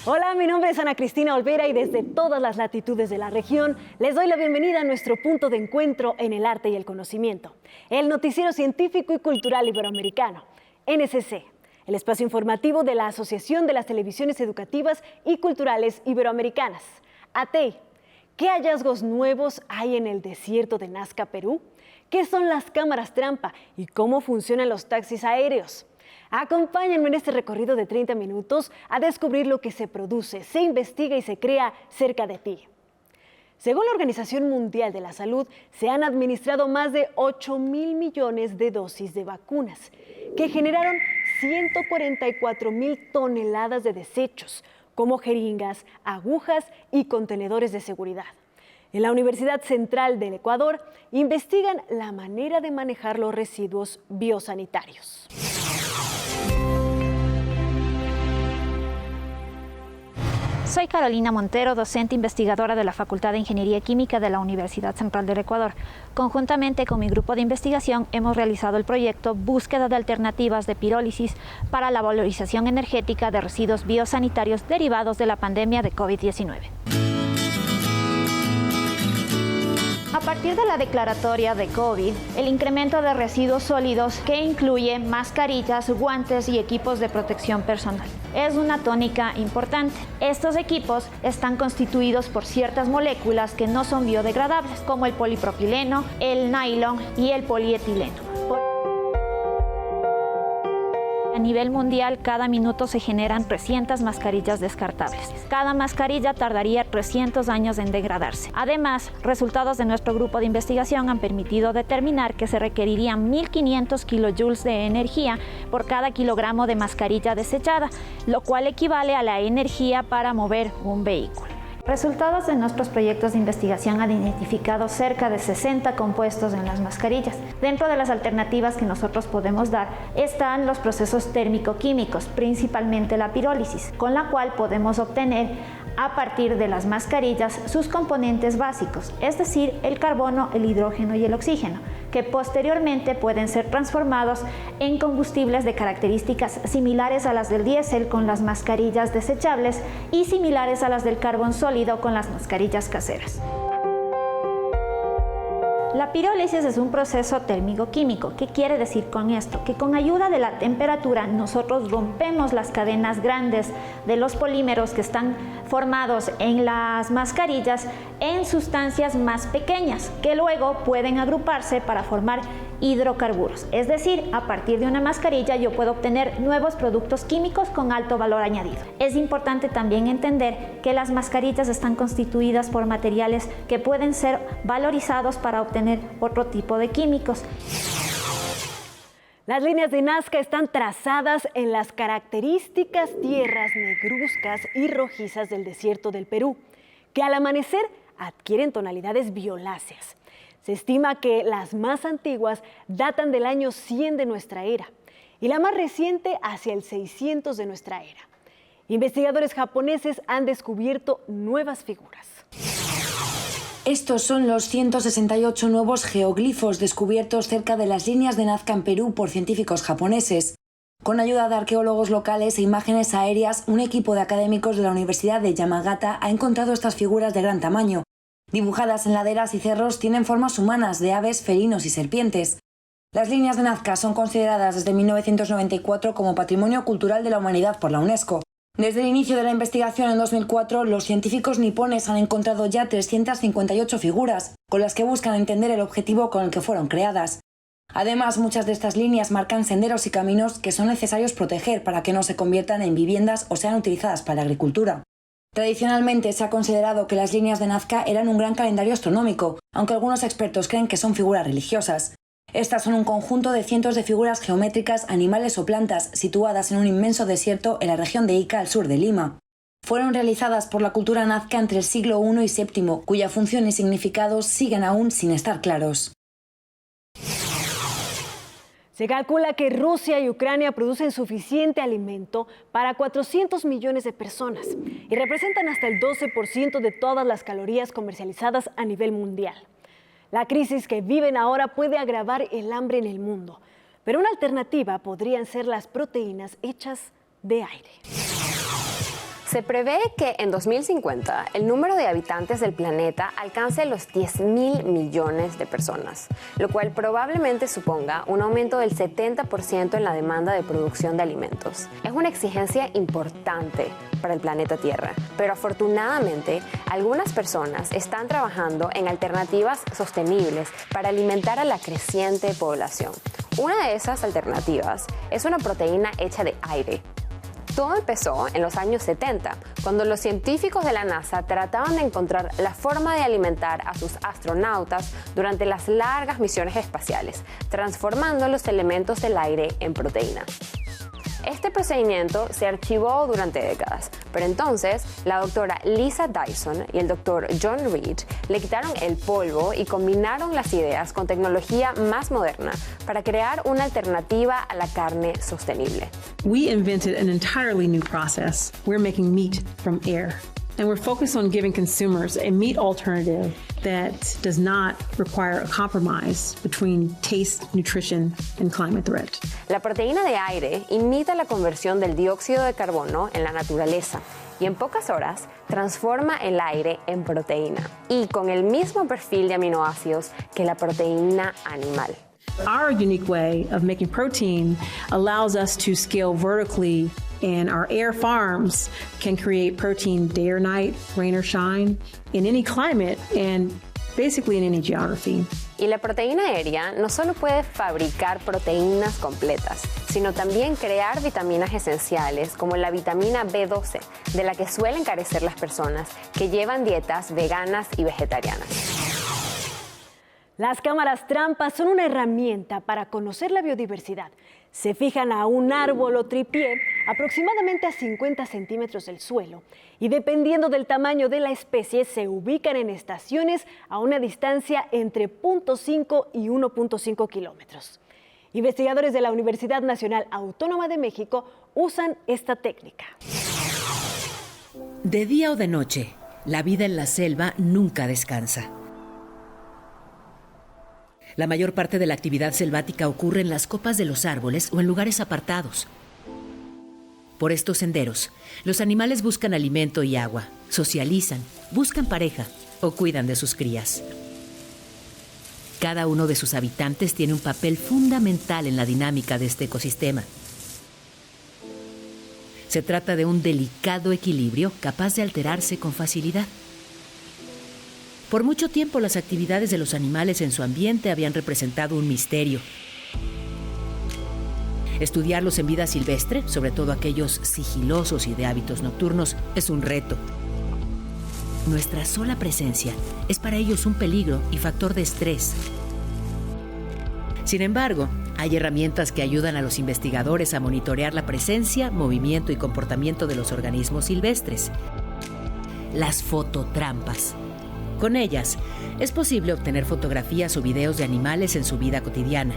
Hola, mi nombre es Ana Cristina Olvera y desde todas las latitudes de la región les doy la bienvenida a nuestro punto de encuentro en el arte y el conocimiento, el noticiero científico y cultural iberoamericano, NCC, el espacio informativo de la Asociación de las Televisiones Educativas y Culturales Iberoamericanas, ATEI. ¿Qué hallazgos nuevos hay en el desierto de Nazca, Perú? ¿Qué son las cámaras trampa y cómo funcionan los taxis aéreos? Acompáñenme en este recorrido de 30 minutos a descubrir lo que se produce, se investiga y se crea cerca de ti. Según la Organización Mundial de la Salud, se han administrado más de 8.000 millones de dosis de vacunas, que generaron 144.000 toneladas de desechos, como jeringas, agujas y contenedores de seguridad. En la Universidad Central del Ecuador investigan la manera de manejar los residuos biosanitarios. Soy Carolina Montero, docente investigadora de la Facultad de Ingeniería Química de la Universidad Central del Ecuador. Conjuntamente con mi grupo de investigación hemos realizado el proyecto Búsqueda de alternativas de pirólisis para la valorización energética de residuos biosanitarios derivados de la pandemia de COVID-19. A partir de la declaratoria de COVID, el incremento de residuos sólidos que incluye mascarillas, guantes y equipos de protección personal es una tónica importante. Estos equipos están constituidos por ciertas moléculas que no son biodegradables, como el polipropileno, el nylon y el polietileno. A nivel mundial, cada minuto se generan 300 mascarillas descartables. Cada mascarilla tardaría 300 años en degradarse. Además, resultados de nuestro grupo de investigación han permitido determinar que se requerirían 1.500 kilojoules de energía por cada kilogramo de mascarilla desechada, lo cual equivale a la energía para mover un vehículo. Resultados de nuestros proyectos de investigación han identificado cerca de 60 compuestos en las mascarillas. Dentro de las alternativas que nosotros podemos dar están los procesos térmico-químicos, principalmente la pirólisis, con la cual podemos obtener a partir de las mascarillas sus componentes básicos, es decir, el carbono, el hidrógeno y el oxígeno, que posteriormente pueden ser transformados en combustibles de características similares a las del diésel con las mascarillas desechables y similares a las del carbón sólido con las mascarillas caseras. La pirólisis es un proceso térmico-químico. ¿Qué quiere decir con esto? Que con ayuda de la temperatura nosotros rompemos las cadenas grandes de los polímeros que están formados en las mascarillas en sustancias más pequeñas que luego pueden agruparse para formar hidrocarburos. Es decir, a partir de una mascarilla yo puedo obtener nuevos productos químicos con alto valor añadido. Es importante también entender que las mascarillas están constituidas por materiales que pueden ser valorizados para obtener otro tipo de químicos. Las líneas de Nazca están trazadas en las características tierras negruzcas y rojizas del desierto del Perú, que al amanecer adquieren tonalidades violáceas. Se estima que las más antiguas datan del año 100 de nuestra era y la más reciente hacia el 600 de nuestra era. Investigadores japoneses han descubierto nuevas figuras. Estos son los 168 nuevos geoglifos descubiertos cerca de las líneas de Nazca en Perú por científicos japoneses. Con ayuda de arqueólogos locales e imágenes aéreas, un equipo de académicos de la Universidad de Yamagata ha encontrado estas figuras de gran tamaño. Dibujadas en laderas y cerros, tienen formas humanas de aves, felinos y serpientes. Las líneas de Nazca son consideradas desde 1994 como Patrimonio Cultural de la Humanidad por la UNESCO. Desde el inicio de la investigación en 2004, los científicos nipones han encontrado ya 358 figuras, con las que buscan entender el objetivo con el que fueron creadas. Además, muchas de estas líneas marcan senderos y caminos que son necesarios proteger para que no se conviertan en viviendas o sean utilizadas para la agricultura. Tradicionalmente se ha considerado que las líneas de Nazca eran un gran calendario astronómico, aunque algunos expertos creen que son figuras religiosas. Estas son un conjunto de cientos de figuras geométricas, animales o plantas, situadas en un inmenso desierto en la región de Ica, al sur de Lima. Fueron realizadas por la cultura nazca entre el siglo I y VII, cuya función y significados siguen aún sin estar claros. Se calcula que Rusia y Ucrania producen suficiente alimento para 400 millones de personas y representan hasta el 12% de todas las calorías comercializadas a nivel mundial. La crisis que viven ahora puede agravar el hambre en el mundo, pero una alternativa podrían ser las proteínas hechas de aire. Se prevé que en 2050 el número de habitantes del planeta alcance los 10.000 millones de personas, lo cual probablemente suponga un aumento del 70% en la demanda de producción de alimentos. Es una exigencia importante para el planeta Tierra, pero afortunadamente algunas personas están trabajando en alternativas sostenibles para alimentar a la creciente población. Una de esas alternativas es una proteína hecha de aire. Todo empezó en los años 70, cuando los científicos de la NASA trataban de encontrar la forma de alimentar a sus astronautas durante las largas misiones espaciales, transformando los elementos del aire en proteína. Este procedimiento se archivó durante décadas, pero entonces la doctora Lisa Dyson y el doctor John Reed le quitaron el polvo y combinaron las ideas con tecnología más moderna para crear una alternativa a la carne sostenible. We invented an entirely new process. We're making meat from air. And we're focused on giving consumers a meat alternative that does not require a compromise between taste, nutrition, and climate threat. La proteína de aire imita la conversión del dióxido de carbono en la naturaleza y en pocas horas transforma el aire en proteína y con el mismo perfil de aminoácidos que la proteína animal. Our unique way of making protein allows us to scale vertically, and our air farms can create protein day or night, rain or shine, in any climate and basically in any geography. Y la proteína aérea no solo puede fabricar proteínas completas, sino también crear vitaminas esenciales como la vitamina B12, de la que suelen carecer las personas que llevan dietas veganas y vegetarianas. Las cámaras trampas son una herramienta para conocer la biodiversidad. Se fijan a un árbol o tripié aproximadamente a 50 centímetros del suelo y dependiendo del tamaño de la especie se ubican en estaciones a una distancia entre 0.5 y 1.5 kilómetros. Investigadores de la Universidad Nacional Autónoma de México usan esta técnica. De día o de noche, la vida en la selva nunca descansa. La mayor parte de la actividad selvática ocurre en las copas de los árboles o en lugares apartados. Por estos senderos, los animales buscan alimento y agua, socializan, buscan pareja o cuidan de sus crías. Cada uno de sus habitantes tiene un papel fundamental en la dinámica de este ecosistema. Se trata de un delicado equilibrio capaz de alterarse con facilidad. Por mucho tiempo las actividades de los animales en su ambiente habían representado un misterio. Estudiarlos en vida silvestre, sobre todo aquellos sigilosos y de hábitos nocturnos, es un reto. Nuestra sola presencia es para ellos un peligro y factor de estrés. Sin embargo, hay herramientas que ayudan a los investigadores a monitorear la presencia, movimiento y comportamiento de los organismos silvestres. Las fototrampas. Con ellas, es posible obtener fotografías o videos de animales en su vida cotidiana.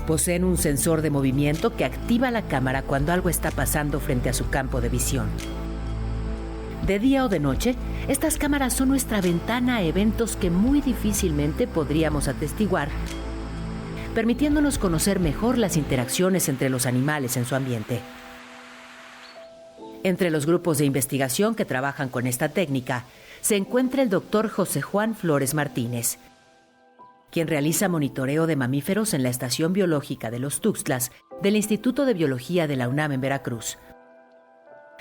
Poseen un sensor de movimiento que activa la cámara cuando algo está pasando frente a su campo de visión. De día o de noche, estas cámaras son nuestra ventana a eventos que muy difícilmente podríamos atestiguar, permitiéndonos conocer mejor las interacciones entre los animales en su ambiente. Entre los grupos de investigación que trabajan con esta técnica, se encuentra el doctor José Juan Flores Martínez, quien realiza monitoreo de mamíferos en la Estación Biológica de los Tuxtlas del Instituto de Biología de la UNAM en Veracruz.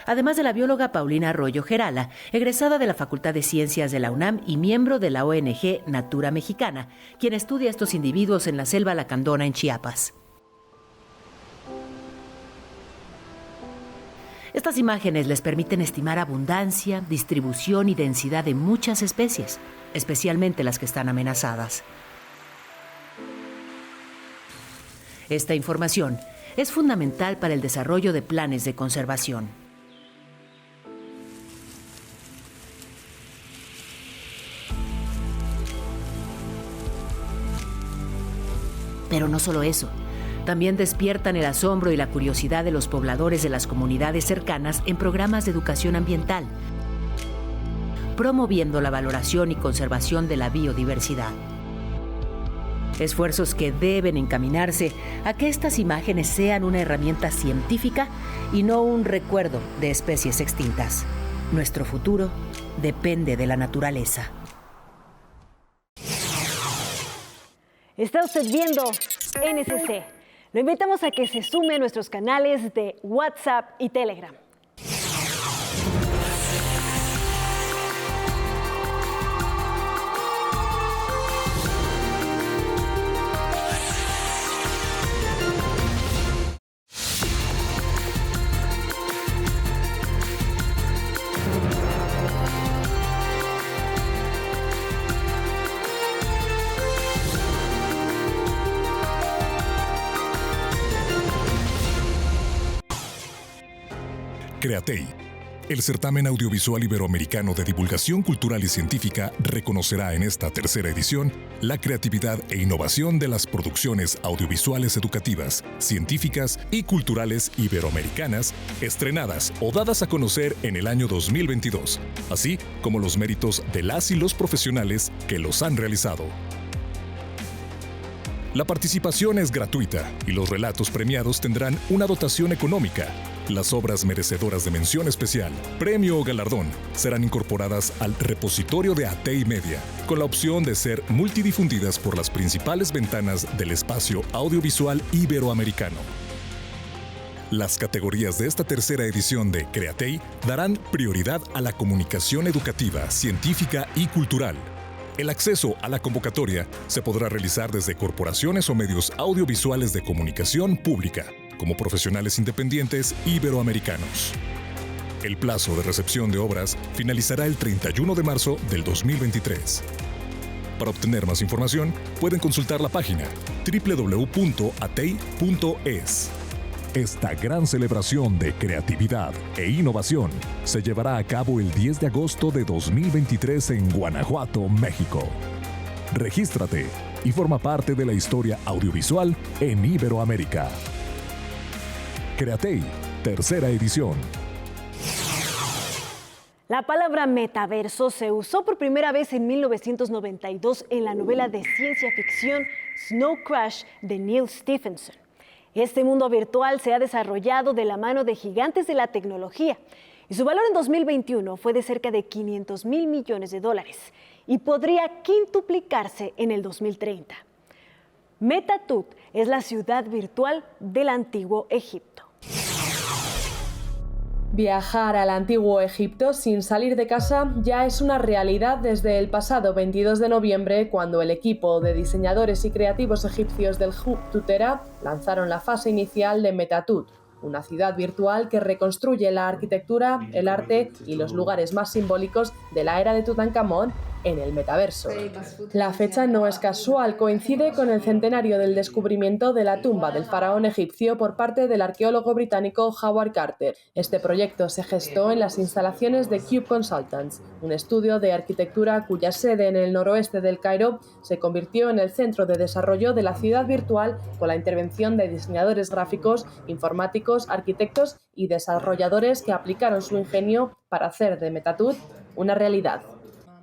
además de la bióloga Paulina Arroyo Gerala, egresada de la Facultad de Ciencias de la UNAM y miembro de la ONG Natura Mexicana, quien estudia a estos individuos en la selva lacandona en Chiapas. Estas imágenes les permiten estimar abundancia, distribución y densidad de muchas especies, especialmente las que están amenazadas. Esta información es fundamental para el desarrollo de planes de conservación. Pero no solo eso. También despiertan el asombro y la curiosidad de los pobladores de las comunidades cercanas en programas de educación ambiental, promoviendo la valoración y conservación de la biodiversidad. Esfuerzos que deben encaminarse a que estas imágenes sean una herramienta científica y no un recuerdo de especies extintas. Nuestro futuro depende de la naturaleza. Está usted viendo NSC. Lo invitamos a que se sume a nuestros canales de WhatsApp y Telegram. Createi, el certamen audiovisual iberoamericano de divulgación cultural y científica, reconocerá en esta tercera edición la creatividad e innovación de las producciones audiovisuales educativas, científicas y culturales iberoamericanas estrenadas o dadas a conocer en el año 2022, así como los méritos de las y los profesionales que los han realizado. La participación es gratuita y los relatos premiados tendrán una dotación económica. Las obras merecedoras de mención especial, premio o galardón serán incorporadas al repositorio de Atei Media, con la opción de ser multidifundidas por las principales ventanas del espacio audiovisual iberoamericano. Las categorías de esta tercera edición de Createi darán prioridad a la comunicación educativa, científica y cultural. El acceso a la convocatoria se podrá realizar desde corporaciones o medios audiovisuales de comunicación pública, como profesionales independientes iberoamericanos. El plazo de recepción de obras finalizará el 31 de marzo del 2023. Para obtener más información, pueden consultar la página www.atei.es. Esta gran celebración de creatividad e innovación se llevará a cabo el 10 de agosto de 2023 en Guanajuato, México. Regístrate y forma parte de la historia audiovisual en Iberoamérica. Createi, tercera edición. La palabra metaverso se usó por primera vez en 1992 en la novela de ciencia ficción Snow Crash de Neil Stephenson. Este mundo virtual se ha desarrollado de la mano de gigantes de la tecnología y su valor en 2021 fue de cerca de $500 mil millones y podría quintuplicarse en el 2030. Metatut es la ciudad virtual del antiguo Egipto. Viajar al antiguo Egipto sin salir de casa ya es una realidad desde el pasado 22 de noviembre, cuando el equipo de diseñadores y creativos egipcios del Hub Tutera lanzaron la fase inicial de Metatut, una ciudad virtual que reconstruye la arquitectura, el arte y los lugares más simbólicos de la era de Tutankamón en el metaverso. La fecha no es casual, coincide con el centenario del descubrimiento de la tumba del faraón egipcio por parte del arqueólogo británico Howard Carter. Este proyecto se gestó en las instalaciones de Cube Consultants, un estudio de arquitectura cuya sede en el noroeste del Cairo se convirtió en el centro de desarrollo de la ciudad virtual con la intervención de diseñadores gráficos, informáticos, arquitectos y desarrolladores que aplicaron su ingenio para hacer de Metatut una realidad.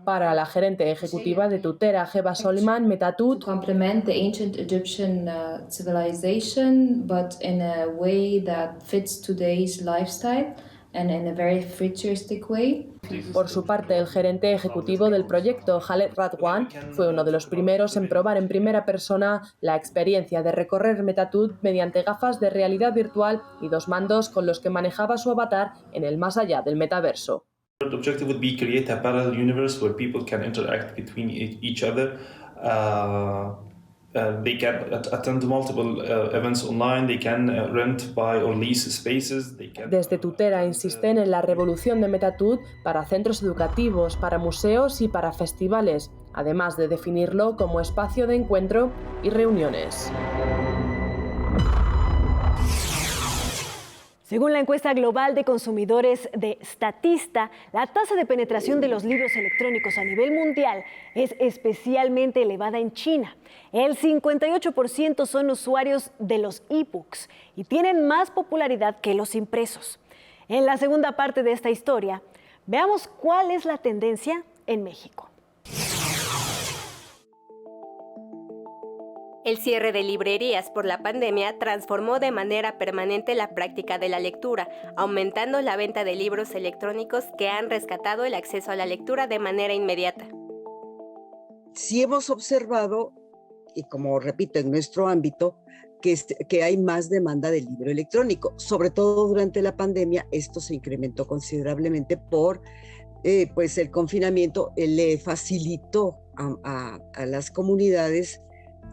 Para la gerente ejecutiva de Tutera, Heba Soliman, Metatut complement the ancient Egyptian civilization, but in a way that fits today's lifestyle. and in a very futuristic way. Por su parte, el gerente ejecutivo del proyecto, Khaled Radwan, fue uno de los primeros en probar en primera persona la experiencia de recorrer Metatud mediante gafas de realidad virtual y 2 mandos con los que manejaba su avatar en el más allá del metaverso. The objective would be create a parallel universe where people can interact between each other. They can attend multiple events online, they can rent, buy or lease spaces. Desde Tutera insisten en la revolución de Metatud para centros educativos, para museos y para festivales, además de definirlo como espacio de encuentro y reuniones. Según la encuesta global de consumidores de Statista, la tasa de penetración de los libros electrónicos a nivel mundial es especialmente elevada en China. El 58% son usuarios de los e-books y tienen más popularidad que los impresos. En la segunda parte de esta historia, veamos cuál es la tendencia en México. El cierre de librerías por la pandemia transformó de manera permanente la práctica de la lectura, aumentando la venta de libros electrónicos que han rescatado el acceso a la lectura de manera inmediata. Sí hemos observado, y como repito, en nuestro ámbito, que hay más demanda de libro electrónico. Sobre todo durante la pandemia, esto se incrementó considerablemente por pues el confinamiento. Le facilitó a las comunidades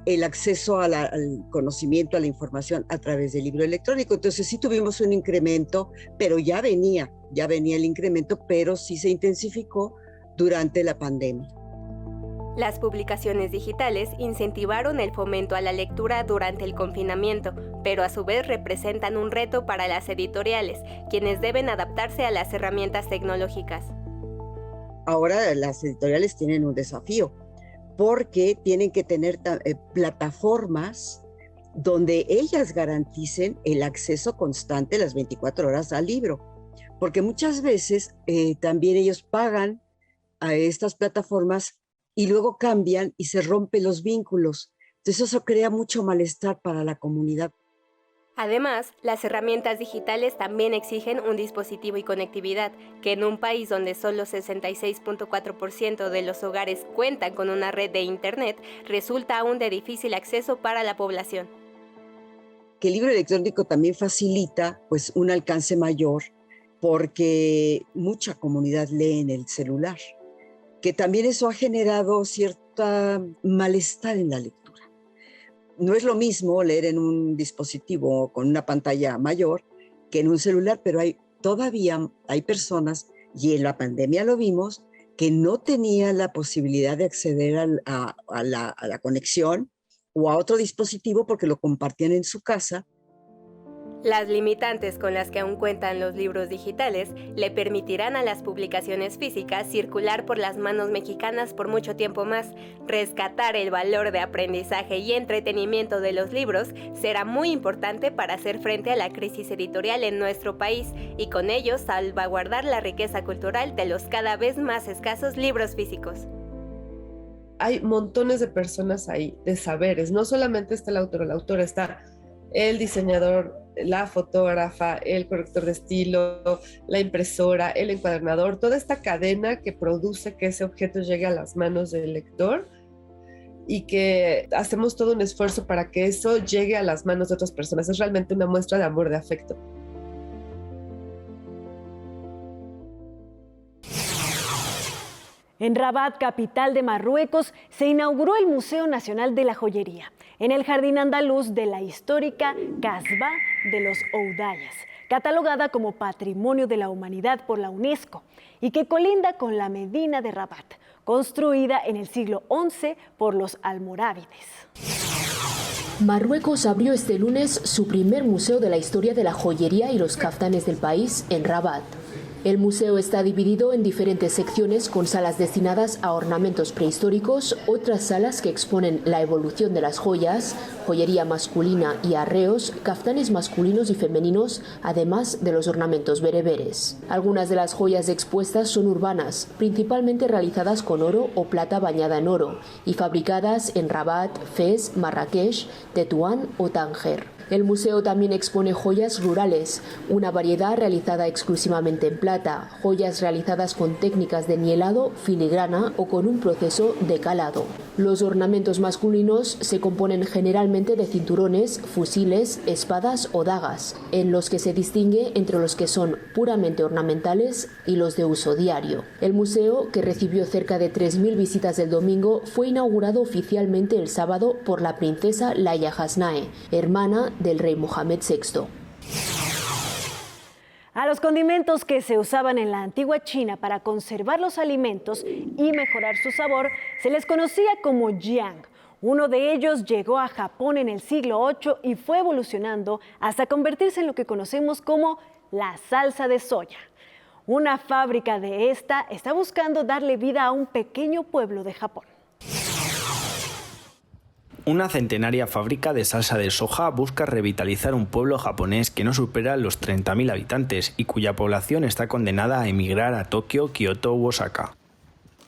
el acceso al conocimiento, a la información a través del libro electrónico. Entonces sí tuvimos un incremento, pero ya venía el incremento, pero sí se intensificó durante la pandemia. Las publicaciones digitales incentivaron el fomento a la lectura durante el confinamiento, pero a su vez representan un reto para las editoriales, quienes deben adaptarse a las herramientas tecnológicas. Ahora las editoriales tienen un desafío, porque tienen que tener plataformas donde ellas garanticen el acceso constante las 24 horas al libro, porque muchas veces también ellos pagan a estas plataformas y luego cambian y se rompen los vínculos. Entonces eso crea mucho malestar para la comunidad. Además, las herramientas digitales también exigen un dispositivo y conectividad, que en un país donde solo 66.4% de los hogares cuentan con una red de Internet, resulta aún de difícil acceso para la población. Que el libro electrónico también facilita pues, un alcance mayor, porque mucha comunidad lee en el celular, que también eso ha generado cierto malestar en la lectura. No es lo mismo leer en un dispositivo con una pantalla mayor que en un celular, pero todavía hay personas, y en la pandemia lo vimos, que no tenían la posibilidad de acceder a la conexión o a otro dispositivo porque lo compartían en su casa. Las limitantes con las que aún cuentan los libros digitales le permitirán a las publicaciones físicas circular por las manos mexicanas por mucho tiempo más. Rescatar el valor de aprendizaje y entretenimiento de los libros será muy importante para hacer frente a la crisis editorial en nuestro país y con ello salvaguardar la riqueza cultural de los cada vez más escasos libros físicos. Hay montones de personas ahí, de saberes. No solamente está el autor o la autora, está el diseñador, la fotógrafa, el corrector de estilo, la impresora, el encuadernador, toda esta cadena que produce que ese objeto llegue a las manos del lector y que hacemos todo un esfuerzo para que eso llegue a las manos de otras personas. Es realmente una muestra de amor, de afecto. En Rabat, capital de Marruecos, se inauguró el Museo Nacional de la Joyería, en el Jardín Andaluz de la histórica Casbah de los Oudayas, catalogada como Patrimonio de la Humanidad por la UNESCO, y que colinda con la Medina de Rabat, construida en el siglo XI por los almorávides. Marruecos abrió este lunes su primer museo de la historia de la joyería y los caftanes del país en Rabat. El museo está dividido en diferentes secciones con salas destinadas a ornamentos prehistóricos, otras salas que exponen la evolución de las joyas, joyería masculina y arreos, caftanes masculinos y femeninos, además de los ornamentos bereberes. Algunas de las joyas expuestas son urbanas, principalmente realizadas con oro o plata bañada en oro y fabricadas en Rabat, Fez, Marrakech, Tetuán o Tánger. El museo también expone joyas rurales, una variedad realizada exclusivamente en plata, joyas realizadas con técnicas de nielado, filigrana o con un proceso de calado. Los ornamentos masculinos se componen generalmente de cinturones, fusiles, espadas o dagas, en los que se distingue entre los que son puramente ornamentales y los de uso diario. El museo, que recibió cerca de 3.000 visitas el domingo, fue inaugurado oficialmente el sábado por la princesa Laia Hasnae, hermana del rey Mohamed VI. A los condimentos que se usaban en la antigua China para conservar los alimentos y mejorar su sabor se les conocía como jiang. Uno de ellos llegó a Japón en el siglo VIII y fue evolucionando hasta convertirse en lo que conocemos como la salsa de soya. Una fábrica de esta está buscando darle vida a un pequeño pueblo de Japón. Una centenaria fábrica de salsa de soja busca revitalizar un pueblo japonés que no supera los 30.000 habitantes y cuya población está condenada a emigrar a Tokio, Kioto u Osaka.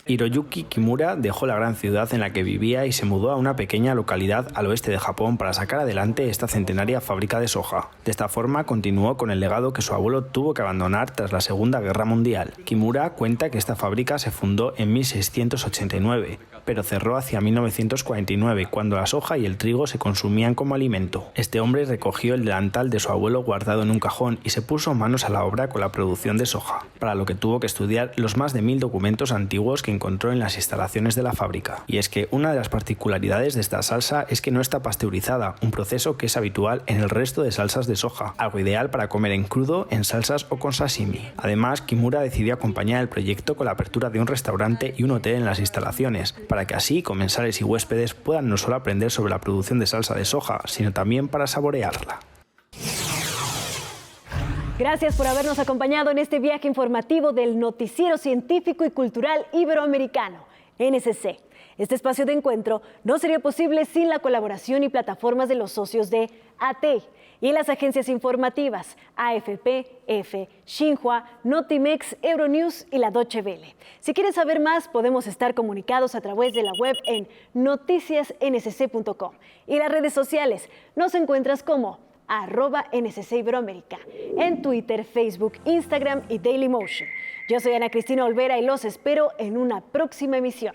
Hiroyuki Kimura dejó la gran ciudad en la que vivía y se mudó a una pequeña localidad al oeste de Japón para sacar adelante esta centenaria fábrica de soja. De esta forma continuó con el legado que su abuelo tuvo que abandonar tras la Segunda Guerra Mundial. Kimura cuenta que esta fábrica se fundó en 1689, pero cerró hacia 1949, cuando la soja y el trigo se consumían como alimento. Este hombre recogió el delantal de su abuelo guardado en un cajón y se puso manos a la obra con la producción de soja, para lo que tuvo que estudiar los más de 1.000 documentos antiguos que encontró en las instalaciones de la fábrica. Y es que una de las particularidades de esta salsa es que no está pasteurizada, un proceso que es habitual en el resto de salsas de soja, algo ideal para comer en crudo, en salsas o con sashimi. Además, Kimura decidió acompañar el proyecto con la apertura de un restaurante y un hotel en las instalaciones, para que así comensales y huéspedes puedan no solo aprender sobre la producción de salsa de soja, sino también para saborearla. Gracias por habernos acompañado en este viaje informativo del Noticiero Científico y Cultural Iberoamericano, NSC. Este espacio de encuentro no sería posible sin la colaboración y plataformas de los socios de ATEI y las agencias informativas AFP, EFE, Xinhua, Notimex, Euronews y la Deutsche Welle. Si quieres saber más, podemos estar comunicados a través de la web en noticiasnsc.com y las redes sociales. Nos encuentras como @NSC Iberoamérica, en Twitter, Facebook, Instagram y Dailymotion. Yo soy Ana Cristina Olvera y los espero en una próxima emisión.